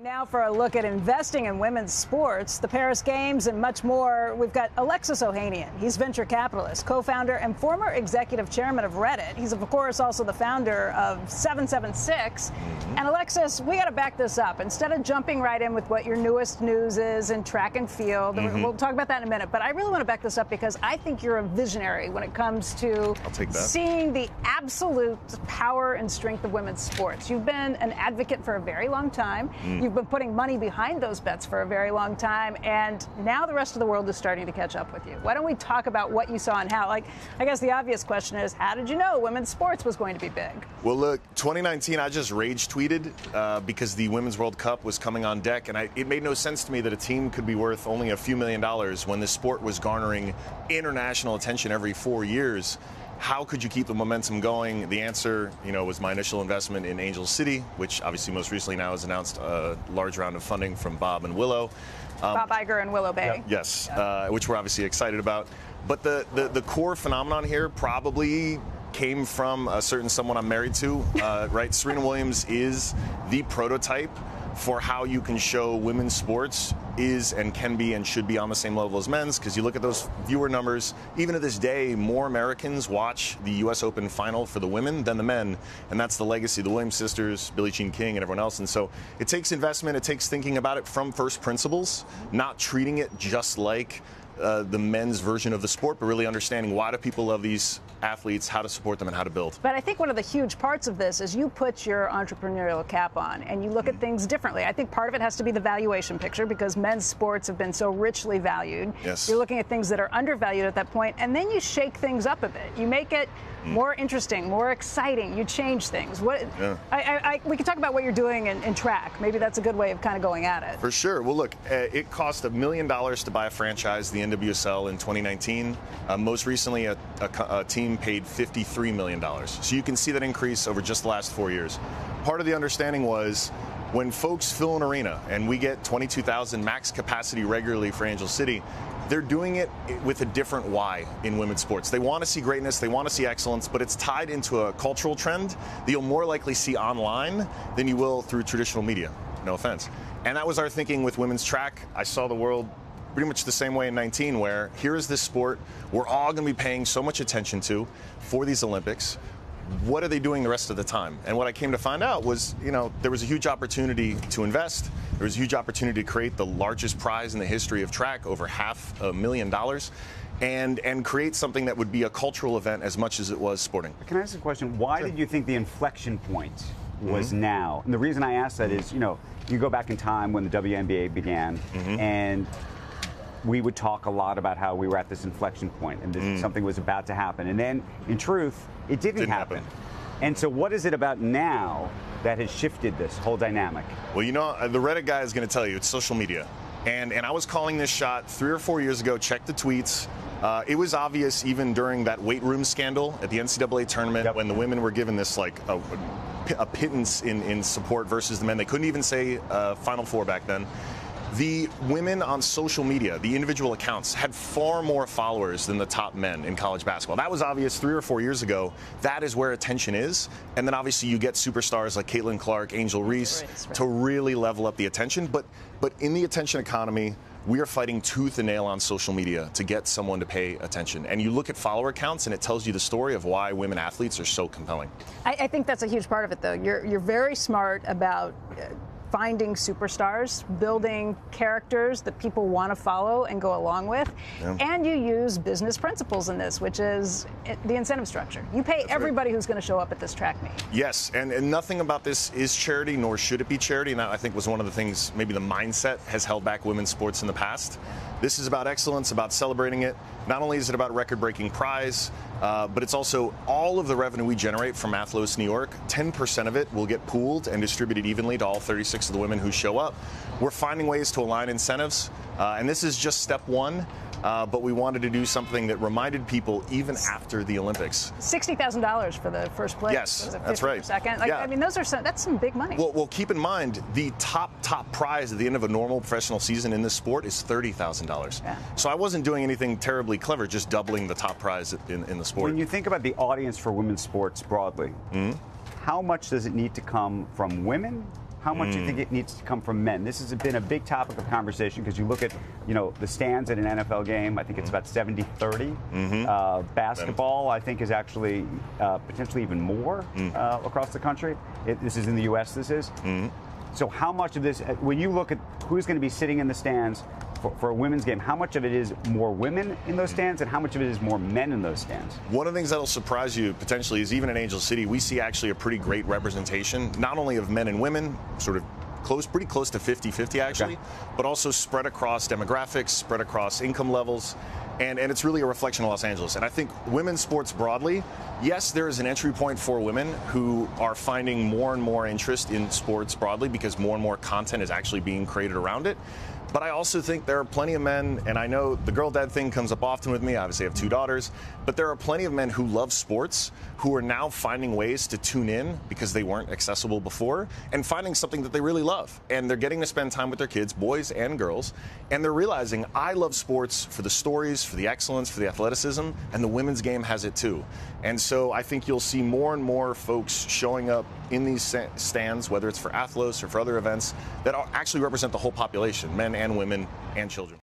Now for a look at investing in women's sports, the Paris Games, and much more, we've got Alexis Ohanian. He's venture capitalist, co-founder, and former executive chairman of Reddit. He's, of course, also the founder of 776. And Alexis, we got to back this up. Instead of jumping right in with what your newest news is in track and field, we'll talk about that in a minute. But I really want to back this up because I think you're a visionary when it comes to seeing the absolute power and strength of women's sports. You've been an advocate for a very long time. You've been putting money behind those bets for a very long time, and now the rest of the world is starting to catch up with you. Why don't we talk about what you saw and how? Like, I guess the obvious question is, how did you know women's sports was going to be big? Well, look, 2019, I just rage tweeted because the Women's World Cup was coming on deck, and it made no sense to me that a team could be worth only a few $1 million when this sport was garnering international attention every 4 years. How could you keep the momentum going? The answer, was my initial investment in Angel City, which obviously most recently now has announced a large round of funding from Bob and Willow. Bob Iger and Willow Bay. Yes, which we're obviously excited about. But the core phenomenon here probably came from a certain someone I'm married to, right? Serena Williams is the prototype for how you can show women's sports is and can be and should be on the same level as men's, because you look at those viewer numbers, even to this day, more Americans watch the U.S. Open final for the women than the men, and that's the legacy of the Williams sisters, Billie Jean King, and everyone else. And so it takes investment, it takes thinking about it from first principles, not treating it just like the men's version of the sport, but really understanding why do people love these athletes, how to support them, and how to build. But I think one of the huge parts of this is you put your entrepreneurial cap on and you look at things differently. I think part of it has to be the valuation picture because men's sports have been so richly valued. Yes. You're looking at things that are undervalued at that point, and then you shake things up a bit. You make it more interesting, more exciting. You change things. We can talk about what you're doing in track. Maybe that's a good way of kind of going at it. For sure. Well, look, it cost $1 million to buy a franchise, the NWSL, in 2019. Most recently, a team paid $53 million. So you can see that increase over just the last 4 years. Part of the understanding was when folks fill an arena and we get 22,000 max capacity regularly for Angel City, they're doing it with a different why in women's sports. They want to see greatness, they want to see excellence, but it's tied into a cultural trend that you'll more likely see online than you will through traditional media. No offense. And that was our thinking with women's track. I saw the world pretty much the same way in 19, where here is this sport we're all going to be paying so much attention to for these Olympics. What are they doing the rest of the time? And what I came to find out was, there was a huge opportunity to invest. There was a huge opportunity to create the largest prize in the history of track, over $500,000, and create something that would be a cultural event as much as it was sporting. Can I ask a question? Why did you think the inflection point was now? And the reason I ask that is, you go back in time when the WNBA began, and we would talk a lot about how we were at this inflection point and something was about to happen. And then, in truth, it didn't happen. And so what is it about now that has shifted this whole dynamic? Well, the Reddit guy is going to tell you it's social media. And I was calling this shot 3 or 4 years ago. Check the tweets. It was obvious even during that weight room scandal at the NCAA tournament when the women were given this like a pittance in support versus the men. They couldn't even say Final Four back then. The women on social media, the individual accounts, had far more followers than the top men in college basketball. That was obvious 3 or 4 years ago. That is where attention is. And then obviously you get superstars like Caitlin Clark, Angel Reese to really level up the attention. But in the attention economy, we are fighting tooth and nail on social media to get someone to pay attention. And you look at follower counts and it tells you the story of why women athletes are so compelling. I think that's a huge part of it, though. You're very smart about finding superstars, building characters that people want to follow and go along with. And you use business principles in this, which is the incentive structure. You pay everybody who's going to show up at this track meet. Yes, and nothing about this is charity, nor should it be charity. And that, I think, was one of the things, maybe the mindset has held back women's sports in the past. This is about excellence, about celebrating it. Not only is it about record-breaking prize, but it's also all of the revenue we generate from Athlos New York, 10% of it will get pooled and distributed evenly to all 36 of the women who show up. We're finding ways to align incentives, and this is just step one. But we wanted to do something that reminded people even after the Olympics. $60,000 for the first place. Yes, that's right. Second. I mean, that's some big money. Well, keep in mind the top prize at the end of a normal professional season in this sport is $30,000. So I wasn't doing anything terribly clever, just doubling the top prize in the sport. When you think about the audience for women's sports broadly, how much does it need to come from women how much do you think it needs to come from men? This has been a big topic of conversation because you look at, the stands at an NFL game. I think it's about 70-30. Basketball, I think, is actually potentially even more across the country. This is in the U.S. This is. So how much of this, when you look at who's going to be sitting in the stands for a women's game, how much of it is more women in those stands and how much of it is more men in those stands? One of the things that'll surprise you potentially is even in Angel City, we see actually a pretty great representation, not only of men and women, sort of pretty close to 50-50 actually, but also spread across demographics, spread across income levels. And it's really a reflection of Los Angeles. And I think women's sports broadly, yes, there is an entry point for women who are finding more and more interest in sports broadly because more and more content is actually being created around it. But I also think there are plenty of men, and I know the girl dad thing comes up often with me. Obviously, I have 2 daughters. But there are plenty of men who love sports who are now finding ways to tune in because they weren't accessible before and finding something that they really love. And they're getting to spend time with their kids, boys and girls. And they're realizing, I love sports for the stories, for the excellence, for the athleticism, and the women's game has it too. And so I think you'll see more and more folks showing up in these stands, whether it's for Athlos or for other events, that actually represent the whole population, men and women and children.